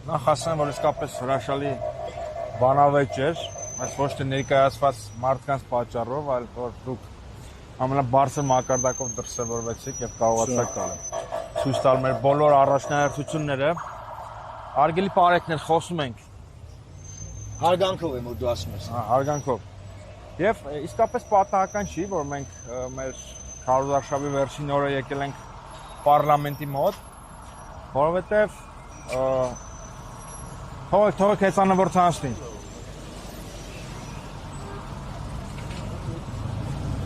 Նախ ասեմ, որ իսկապես հրաշալի բանավեճ էր, բայց ոչ թե ներկայացված մարդկանց պատճառով, այլ որ դուք ամենաբարձր մակարդակով դրսևորվեցիք եւ կարողացաք ցույց տալ մեր բոլոր առաջնահերթությունները։ Հարգելի բարեկներ, խոսում ենք։ Հարգանքով եմ, որ դու ասում ես։ Հարգանքով։ Եվ իսկապես պատահական չի, որ մենք մեր քարոզարշավի վերջին օրը եկել ենք պարլամենտի մոտ, որովհետեւ թողեք հեծանվորդ անցնի։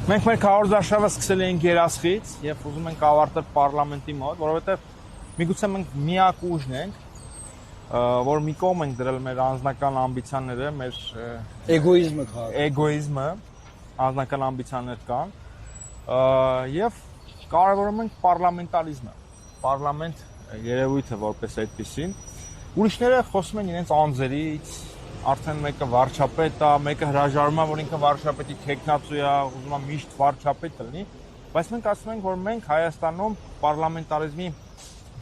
Մենք մեր քարոզարշավը սկսել էինք Երասխից եւ ուզում ենք ավարտել պարլամենտի մոտ, որովհետեւ միգուցե մենք միակ ուժն ենք, որ մի կողմ ենք դրել մեր անձնական ամբիցիաները, մեր էգոիզմը, անձնական ամբիցիաներ կան, եւ կարևորում ենք պարլամենտարիզմը, պարլամենտ երևույթը որպես այդպեսին։ Ուրիշները խոսում են իրենց անձերից, արդեն մեկը վարչապետ է, մեկը հրաժարվում է, որ ինքը վարչապետի թեկնածու է, ուզում է միշտ վարչապետ լինի, բայց մենք ասում ենք, որ մենք Հայաստանում պարլամենտարիզմի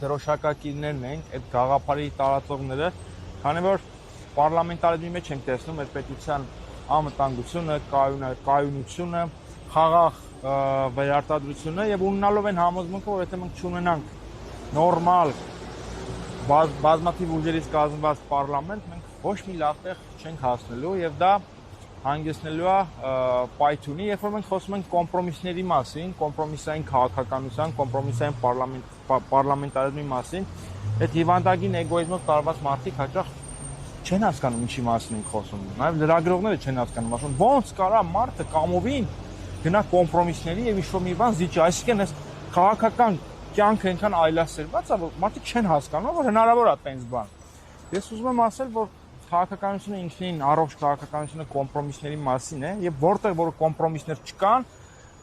դրոշակակիրներն ենք, այդ գաղափարի տարածողները, քանի որ պարլամենտարիզմի մեջ ենք տեսնում այդ պետության անվտանգությունը, կայունությունը, խաղաղ վերարտադրությունը եւ ունենալով են համոզմունքը, որ եթե մենք չունենանք նորմալ բազմաթիվ ուժերից կազմված պարլամենտ, մենք ոչ մի լավ տեղ չենք հասնելու եւ դա հանգեցնելու է պայթյունի, երբ որ մենք խոսում ենք կոմպրոմիսների մասին, կոմպրոմիսային քաղաքականության, կոմպրոմիսային պարլամենտարիզմի մասին, այդ հիվանդագին էգոիզմով տարված մարդիկ հաճախ չեն հասկանում ինչի մասին ենք խոսում։ Նաեւ լրագրողները չեն հասկանում, ասում ոնց կարա մարդը կամովին գնա կոմպրոմիսների եւ ինչ-որ մի բան զիջի, այսինքն այս քաղաքական կյանքը այնքան այլասերված է, որ մարդիկ չեն հասկանում, որ հնարավոր է այդպես բան։ Ես ուզում եմ ասել, որ քաղաքականությունը ինքնին առողջ քաղաքականությունը կոմպրոմիսների մասին է եւ որտեղ որ կոմպրոմիսներ չկան,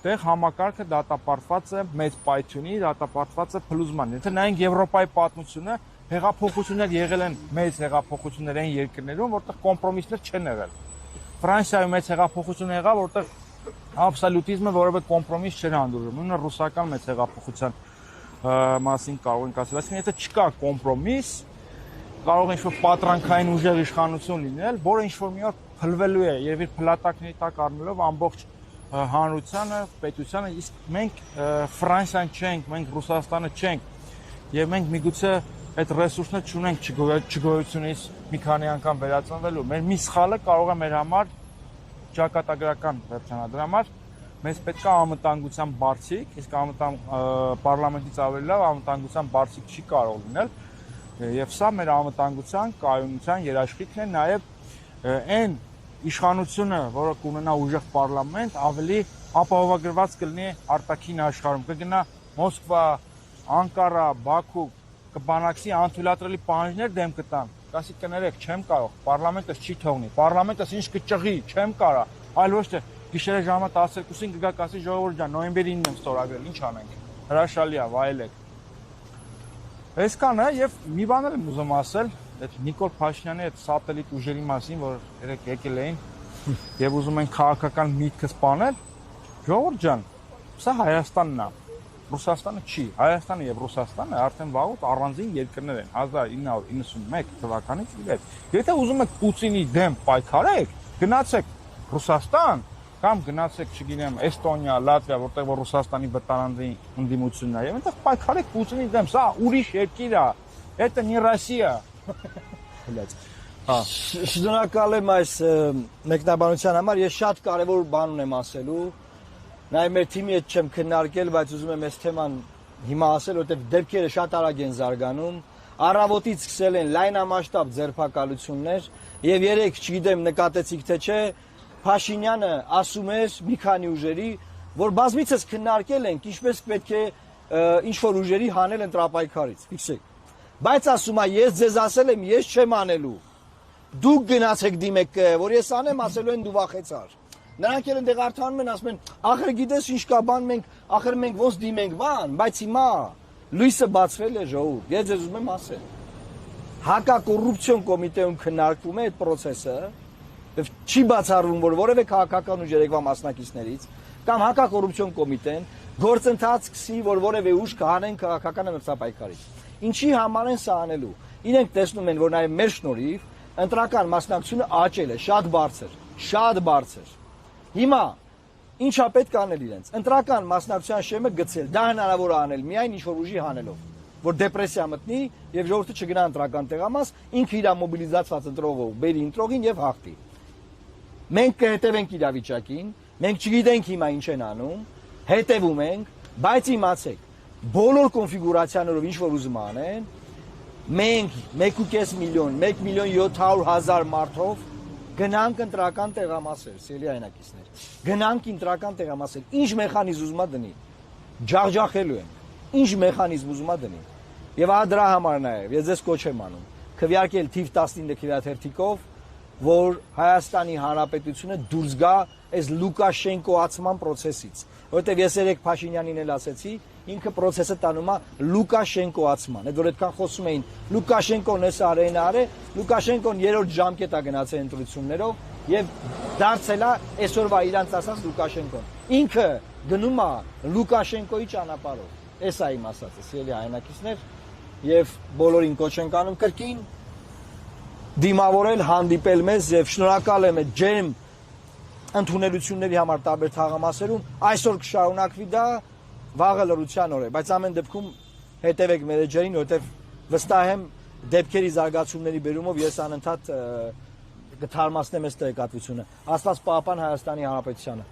տեղ համակարգը դատապարտված է մեծ պայթյունի, դատապարտված է փլուզման։ Եթե նայենք Եվրոպայի պատմությունը, հեղափոխություններ եղել են մեծ հեղափոխություններ այն երկրներում, որտեղ կոմպրոմիսներ չեն եղել։ Ֆրանսիայում մեծ հեղափոխություն եղավ, որտեղ աբսոլյուտիզմը որևէ կոմպրոմիս չէր հանդուրժում։ Նույնը ռուսական մեծ հեղափոխության մասին կարող ենք ասել, այսինքն եթե չկա կոմպրոմիս, կարող է ինչ-որ պատրանքային ուժեղ իշխանություն լինել, որը ինչ-որ մի օր փլվելու է եւ իր փլատակների տակ առնելով ամբողջ հանրությանը, պետությանը, իսկ մենք Ֆրանսիան չենք, մենք Ռուսաստանը չենք եւ մենք միգուցե այդ ռեսուրսները չունենք չգոյությունից մի քանի անգամ վերածնվելու։ Մեր մի սխալը կարող է մեր համար ճակատագրական վերջանալ։ Դրա համար մեզ պետք է անվտանգության բարձիկ, իսկ պարլամենտից ավելի լավ անվտանգության բարձիկ չի կարող լինել։ Եվ սա մեր անվտանգության, կայունության երաշխիքն է, նաև այն իշխանությունը, որը կունենա ուժեղ պարլամենտ, ավելի ապահովագրված կլինի արտաքին աշխարհում, կգնա Մոսկվա, Անկարա, Բաքու, կբանակցի անթույլատրելի պահանջներ դեմ կտան, կասի կներեք, չեմ կարող, պարլամենտս չի թողնի, պարլամենտս ինչ կճղի, չեմ կարա, այլ ոչ թե գիշերը ժամը 12-ին կգա կասի ժողովուրդ ջան, նոյեմբերի 9-ին եմ ստորագրել, ինչ անենք, հրաշալի է, վայելեք։ Այսքանը եւ մի բան եմ ուզում ասել, այդ Նիկոլ Փաշինյանի այդ սատելիտ ուժերի մասին, որ երեք եկել էին եւ ուզում են քաղաքական միտքը սպանել, ժողովուրդ ջան, սա Հայաստանն է, Ռուսաստանը չի, Հայաստանը եւ Ռուսաստանը արդեն վաղուց առանձին երկրներ են 1991 թվականից ի վեր։ Եթե ուզում եք Պուտինի դեմ պայքարեք, գնացեք Ռուսաստան կամ գնացեք, չգիտեմ, Էստոնիա, Լատվիա, որտեղ որ Ռուսաստանի վտարանների ընդդիմությունն է, եւ այնտեղ պայքարեք Պուտինի դեմ, սա ուրիշ երկիր է, это не Россия։ Շնորհակալ եմ այս մեկնաբանության համար, ես շատ կարևոր բան ունեմ ասելու։ Նաև մեր թիմի հետ չեմ քննարկել, բայց ուզում եմ այս թեման հիմա ասել, որտեղ դեպքերը շատ արագ են զարգանում։ Առավոտից սկսել են լայնամասշտաբ ձերբակալություններ եւ երեք, չգիտեմ, նկատեցիք թե չէ, Փաշինյանը ասում էր մի քանի ուժերի, որ բազմիցս քննարկել ենք, ինչպես պետք է ինչ-որ ուժերի հանել ընտրապայքարից, ֆիքսեք։ Բայց ասում է, ես ձեզ ասել եմ, ես չեմ անելու։ Դուք գնացեք դիմեք, որ ես անեմ, ասելու են դու վախեցար։ Նրանք էլ այնտեղ արդյանում են, ասում են, ախր գիտես ինչ կա բան, ախր մենք ոնց դիմենք բան, բայց հիմա լույսը բացվել է ժողովուրդ։ Ես ձեզ ուզում եմ ասել։ Հակակոռուպցիոն կոմիտեում քննարկվում է այդ process-ը, չի բացառվում, որ որևէ քաղաքական ուժ երեկվա մասնակիցներից կամ հակակոռուպցիոն կոմիտեն գործընթաց սկսի, որ որևէ ուժ կհանեն քաղաքական մրցապայքարից։ Ինչի համար են սա անելու։ իրենք տեսնում են, որ նաև մեր շնորհիվ ընտրական մասնակցությունը աճել է, շատ բարձր։ Հիմա ինչա պետք է անել իրենց։ Ընտրական մասնակցության շեմը գցել, դա հնարավոր է անել միայն ինչ որ ուժի հանելով, որ դեպրեսիա մտնի եւ ժողովուրդը չգնա ընտրական տեղամաս, ինքը իր մոբիլիզացված ընտրողով բերի ընտրողին եւ հաղթի։ Մենք կհետևենք իրավիճակին, մենք չգիտենք հիմա ինչ են անում, հետևում ենք, բայց իմացեք, բոլոր կոնֆիգուրացիաներով ինչ որ ուզում անեն, մենք 1.5 միլիոն, 1.700.000 մարդով գնանք ընտրական տեղամասեր, սիրելի հայրենակիցներ։ Գնանք ընտրական տեղամասեր, ինչ մեխանիզմ ուզում դնի։ Ջախջախելու են։ Ինչ մեխանիզմ ուզում դնի։ Եվ դրա համար նաև ես ձեզ կոչ եմ անում քվեարկել թիվ 19 քվեաթերթիկով, որ Հայաստանի Հանրապետությունը դուրս գա այս Լուկաշենկոացման process-ից, որովհետև ես երեք Փաշինյանին էլ ասեցի, ինքը process-ը տանում է Լուկաշենկոացման, այդ որ այդքան խոսում էին Լուկաշենկոն էս արեն արե, Լուկաշենկոն երրորդ ժամկետ է գնացել ընտրություններով եւ դարձել է այսօրվա իրանց ասած Լուկաշենկոն։ Ինքը գնում է Լուկաշենկոյի ճանապարհով։ Էս է իմ ասածը, սիրելի հայրենակիցներ, եւ բոլորին կոչ ենք անում կրկին դիմավորել, հանդիպել մեզ եւ շնորհակալ եմ այդ ջերմ ընդունելությունների համար տարբեր թաղամասերում։ Այսօր կշարունակվի դա, վաղը լրության օր է, բայց ամեն դեպքում հետևեք մեր էջերին, որովհետեւ վստահ եմ դեպքերի զարգացումների բերումով ես անընդհատ կթարմացնեմ այս տեղեկատվությունը։ Աստված պահապան Հայաստանի Հանրապետությանը։